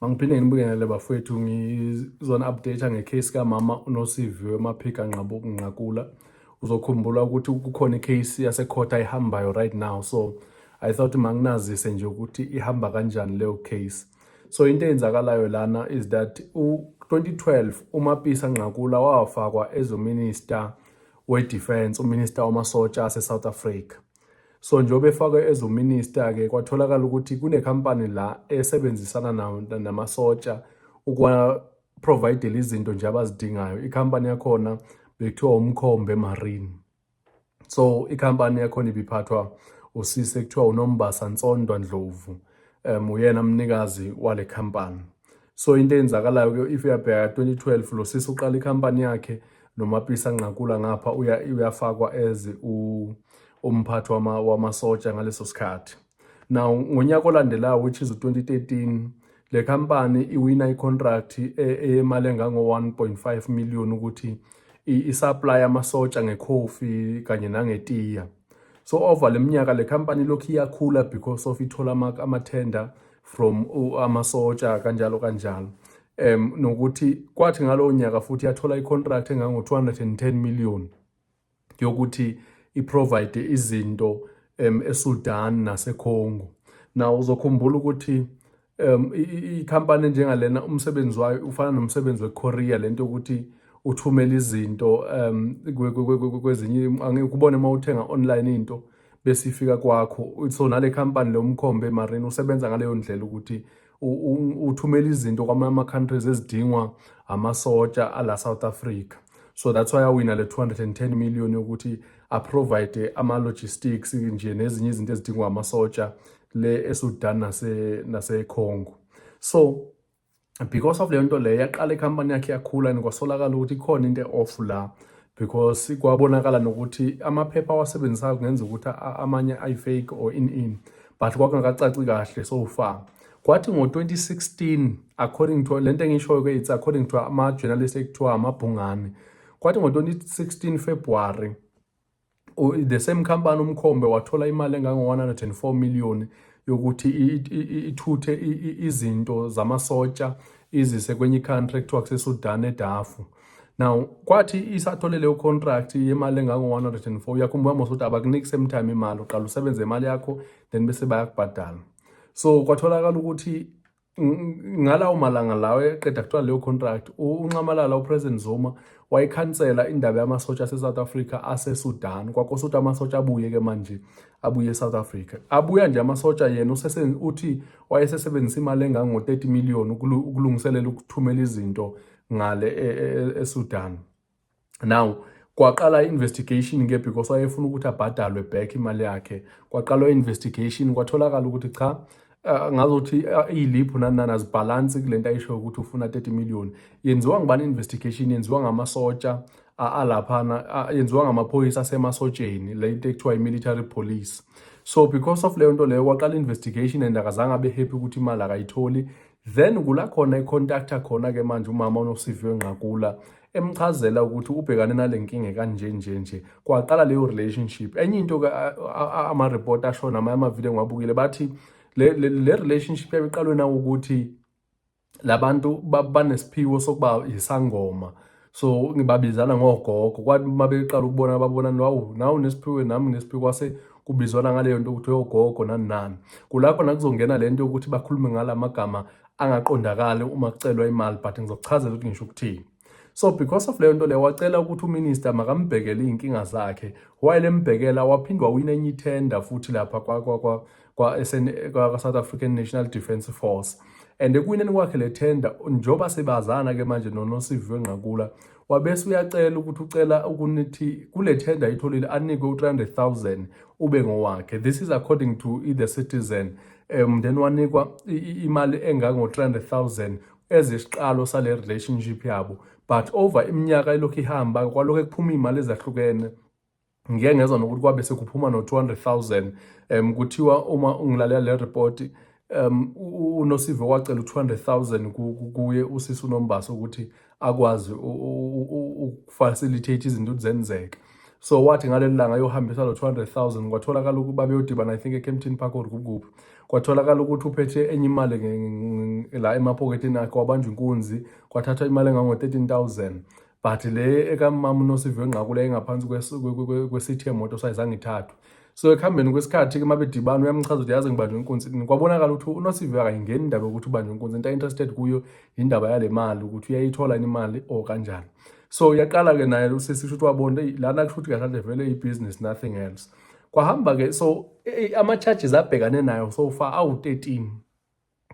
Mangiphinde ngibingelele bafowethu ngizona update ngecase kaMama uNosiviwe Maphika Nqakula. Uzokhumbula ukuthi kukhona icase yasecourt ayihambayo right now, so I thought manginazise nje ukuthi ihamba kanjani leyo case. So into eyenzakalayo lana is that 2012 uMapisa Nqakula wafakwa as uminister we-defense, uminister wamasotsha ase-South Africa. So njengoba efakwe as uminister ke kwatholakala ukuthi kunekhampani la esebenzisana namasotsha ukwa provide izinto nje abazidingayo. Ikhampani yakhona bekuthiwa uMkhombe Marine. So ikhampani yakhona ibiphathwa usisi ekuthiwa uNombasa Ntsondwa Ndlovu, uyena umnikazi wale khampani. So into eyenzakalayo ke if uyabheka 2012 lo sisi uqala ikhampani yakhe noMapisa Nqakula ngapha uyafakwa as umphathi wamasotsha ngaleso sikhathi. Now ngonyaka olandelayo, which is 2013, le company iwina icontract emali engango 1.5 million ukuthi isupply amasotsha ngekhofi kanye nangetiya. So over le minyaka le company lokhu iyakhula because of ithola ama-tender from amasotsha kanjalo kanjalo. Nokuthi kwathi ngalowo nyaka futhi yathola icontract engango 210 million yokuthi i-provide izinto eSudan naseCongo. Now uzokhumbula ukuthi ikhampani njengalena umsebenzi wayo ufana nomsebenzi weCourier, lento ukuthi uthumela izinto kwezinye angikubone mawuthenga online into bese ifika kwakho. So nale company lo Mkhombe Marine usebenza ngaleyo ndlela ukuthi uthumela izinto kwama countries ezidingwa amasotsha ala South Africa. So that's why awina le 210 million ukuthi aprovide ama-logistics nje nezinye izinto ezidingwa amasotsha le eSudan naseCongo. So because of leyo nto leyo yaqala ikhampani yakhe yakhula, kwasolakala ukuthi ikhona into off la, because kwabonakala nokuthi amaphepha awasebenzisayo kungenza ukuthi amanye ayi-fake or in but kwakungakacaci kahle so far. Kwathi ngo-2016, according to lento engishoyo ke, it's according to ama-journalist ekuthiwa amabhungane. Kwathi ngo-2016 February, the same company uMkhombe wathola imali engango 104 million yokuthi ithuthe izinto zamasotsha izise kwenye country ekuthiwa kuseSudan eDarfur. Now kwathi isathole leyo contract yemali engango 104, uyakhumbula mos ukuthi abakuniki same time imali, uqala usebenze imali yakho then bese bayakubhadala. So kwatholakala ukuthi ngalawo malanga lawo eqeda kuthola leyo contract, uNxamalala uPresident Zuma wayikhansela indaba yamasotsha aseSouth Africa aseSudan. Kwakosuthi amasotsha abuye ke manje abuye eSouth Africa. Abuya nje amasotsha yena uthi wayesebenzisa imali engango 30 million ukulungiselela ukuthumela izinto ngale eSudan. Now kwaqala investigation ke because wayefuna ukuthi abhadalwe back imali yakhe. Kwaqala investigation, kwatholakala ukuthi cha, ngazothi iliphu nani azibalance kulento ayisho ukuthi ufuna 30 million. Yenziwa ngibani investigation? Yenziwa ngamasotsha alaphana, yenziwa ngamaphoyisa asemasotsheni, lento ekuthiwa i-military police. So because of leyo nto leyo kwaqala investigation and akazange abe happy ukuthi imali akayitholi. Then kula khona i-contacta khona ke manje umama uNosiviwe Nqakula emchazela ukuthi ubhekane nale nkinga kanje. Kwaqala leyo relationship. Enye into ke ama-report asho namanye amavideo engiwabukile bathi le relationship yayiqalwe nawo ukuthi labantu banesiphiwo sokuba isangoma. So ngibabizana ngogogo, kwathi mabeqala ukubona babona wawu nawu nesiphiwo nami nesiphiwo, kwase kubizwana ngaleyo nto ukuthi ogogo nani. Kulapho nakuzongena lento ukuthi bakhulume ngalamagama angaqondakali uma kucelwa imali, but ngizokuchazela ukuthi ngisho ukuthini. So because of leyo nto leyo wacela ukuthi uminister makambhekele inkinga zakhe. While embhekela waphindwa wina enye tender futhi lapha kwa South African National Defence Force. And ekwineni kwakhe le tender, njoba sebazana ke manje noNosiviwe Nqakula, wabese uyacela ukuthi ucela ukunithi kule tender ayitholile anikwe u300,000 ube ngowakhe. This is according to The Citizen. Then wanikwa imali engango 300,000 ezisiqalo sale relationship yabo. But over iminyaka elokhu ihamba kwalokho kuphuma imali ezahlukene. Ngeke ngezwa nokuthi kwabe sekuphuma no 200,000. Kuthiwa uma ungilalela le report, uNosiviwe wacela u200,000 kuye usisi uNombasa ukuthi akwazi ukufacilitate izinto zenzeke. So wathi ngaleli langa yohambisa lo 200,000 kwatholakala ukuba beyodibana I think eKempton Park or kuphi. kwatholakala ukuthi uphethe enye imali la emaphokethini akhe wabanjwa inkunzi kwathathwa imali engango-13,000 but le ekamama uNosiviwe Nqakula engaphansi kwesithi yemoto sayizange ithathwe. So ekuhambeni kwesikhathi-ke uma bedibana uyamchaza ukuthi yazi ngibanjwe inkunzi, kwabonakala ukuthi uNosiviwe akayingeni indaba yokuthi ubanjwe inkunzi, into interested kuyo indaba yale mali ukuthi uyayithola imali or kanjani. So yaqala-ke naye usisisho ukuthi wabona lana kusho ukuthi kahle vele i-business nothing else. Kwahamba-ke so ama-charges abhekane nayo so far awu-13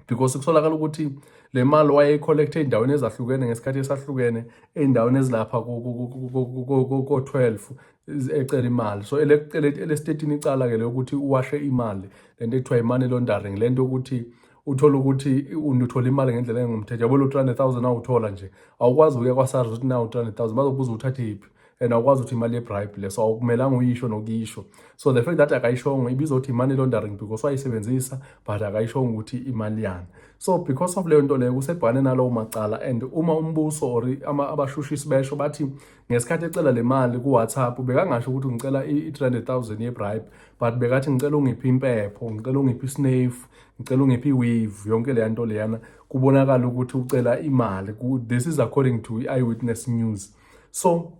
because kusolakala ukuthi le mali wayeyicollecte ey'ndaweni ezahlukene ngesikhathi esahlukene ey'ndaweni ezilapha ko-12 ecela imali. So elestetini icala-ke leyokuthi uwashe imali, lento ekuthiwa i-money laundering, lento yokuthi uthola ukuthi uthola imali ngendlela engumthetho. Yabo lo 300,000 awuthola nje awukwazi ukuya kwa-SARS ukuthi nawu 300,000 bazobuza uthathe iphi and awukwazi ukuthi imali ye-bribe le, so awukumelanga uyisho nokuyisho. So the fact that akayishongo ibizothi i-money laundering because wayisebenzisa but akayishongo ukuthi imali yani. So because of leyo nto leyo kusebhekane nalowo macala, and uma umbuso or abashushisi besho bathi ngesikhathi ecela le mali ku-WhatsApp bekangasho ukuthi ngicela i-300,000 ye-bribe but bekathi ngicela ungiphi impepho, ngicela ungiphi isnefu, ngicela ungiphi i-weave, yonke leya nto leyana kubonakala ukuthi ucela imali. This is according to Eyewitness News. So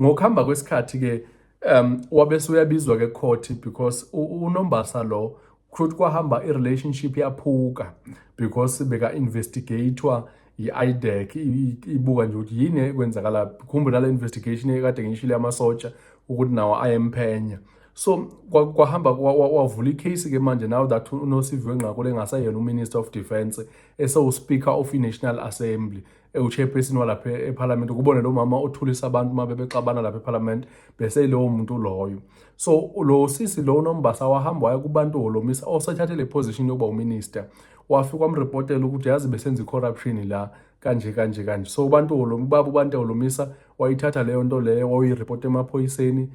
ngokuhamba kwesikhathi-ke wabese uyabizwa-ke court because uNombasa lo kusho kwahamba i-relationship yaphuka because beka-investigatwa i-IDEC ibuka nje ukuthi yini ekwenzakala. Khumbula le investigation ekade ngishile amasotsha ukuthi nawo ayemphenya. So kwahamba wavula icase-ke manje now that uNosiviwe Nqakula engasayena uMinister of Defence esewuSpeaker of i-National Assembly chairperson walapha eParliament. Kubone lo mama othulisa abantu uma bebexabana lapha eParliament bese lowo muntu loyo. So lo sisi lo uNombasa wahamba waya kubantu holomisa osathathe le position yokuba uminister, wafika wamreportela ukuthi yazi besenza i-corruption la kanje. So abantu holomisa wayithatha leyo nto leyo wayireport emaphoyiseni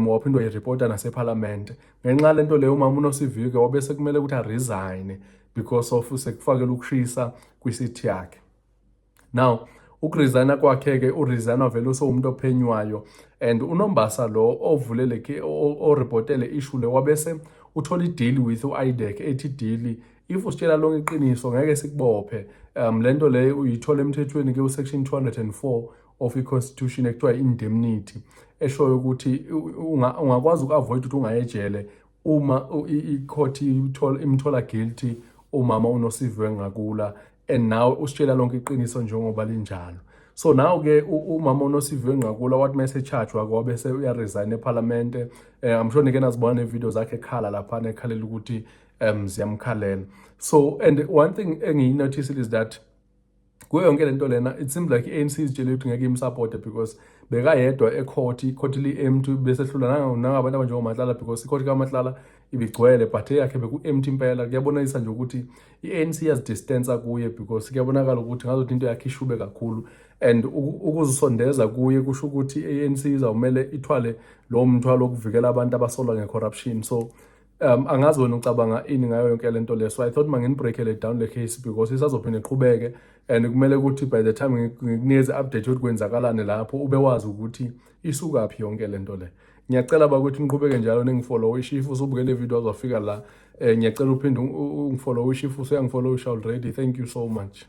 waphindwa yireport naseParliament. Ngenxa lento leyo umama uNosiviwe wabese kumele ukuthi resign because of sekufakela ukushisa kwisithi yakhe. Now ukuresigna kwakhe-ke uresigna vele usewumuntu ophenywayo, and uNombasa lo ovulele oreportele issue le wabese uthola i-deal with u-IDEC ethi deal if usitshela lonke iqiniso ngeke sikubophe. Lento leyo uyithola emthethweni-ke usection 204 of i-constitution ekuthiwa indemnity eshoyo ukuthi ungakwazi uku-avoid ukuthi ungayejele uma i-court imthola guilty umama uNosiviwe Nqakula and now usitshela lonke iqiniso njengoba linjalo. So now-ke umama uNosiviwe Nqakula wathi mese-charge-wa wabese uyaresign eParliament. I'm sure nike nazibona nevidiyo zakhe ekhala laphana ekhalela ukuthi ziyamkhalela. So and one thing engiyinoticile is that kuyo yonke lento lena it seems like i-ANC izitshele ukuthi ngeke imsupporte because bekayedwa ecourt li-empty bese hlula nangabantu abanjengoMatlala because i-court kaMatlala ibigcwele but eyakhe beku-empty impela. Kuyabonisa nje ukuthi i-ANC yazidistance kuye because kuyabonakala ukuthi ngazothi into yakhe ishube kakhulu, and ukuzisondeza kuye kusho ukuthi i-ANC izawumele ithwale lo mthwalo wokuvikela abantu abasolwa nge-corruption. So angazi wena ucabanga ini ngayo yonke lento le. So I thought manginibreakele down le case because isazophinde iqhubeke, and kumele ukuthi by the time ngikunikeze update yokuthi kwenzakalani lapho ube wazi ukuthi isukaphi yonke lento le. Ngiyacela ukuthi niqhubeke njalo ningifollow ishifu usubukele video azofika la. Ngiyacela uphinde ungifollow ishifu useyangifollow already. Thank you so much.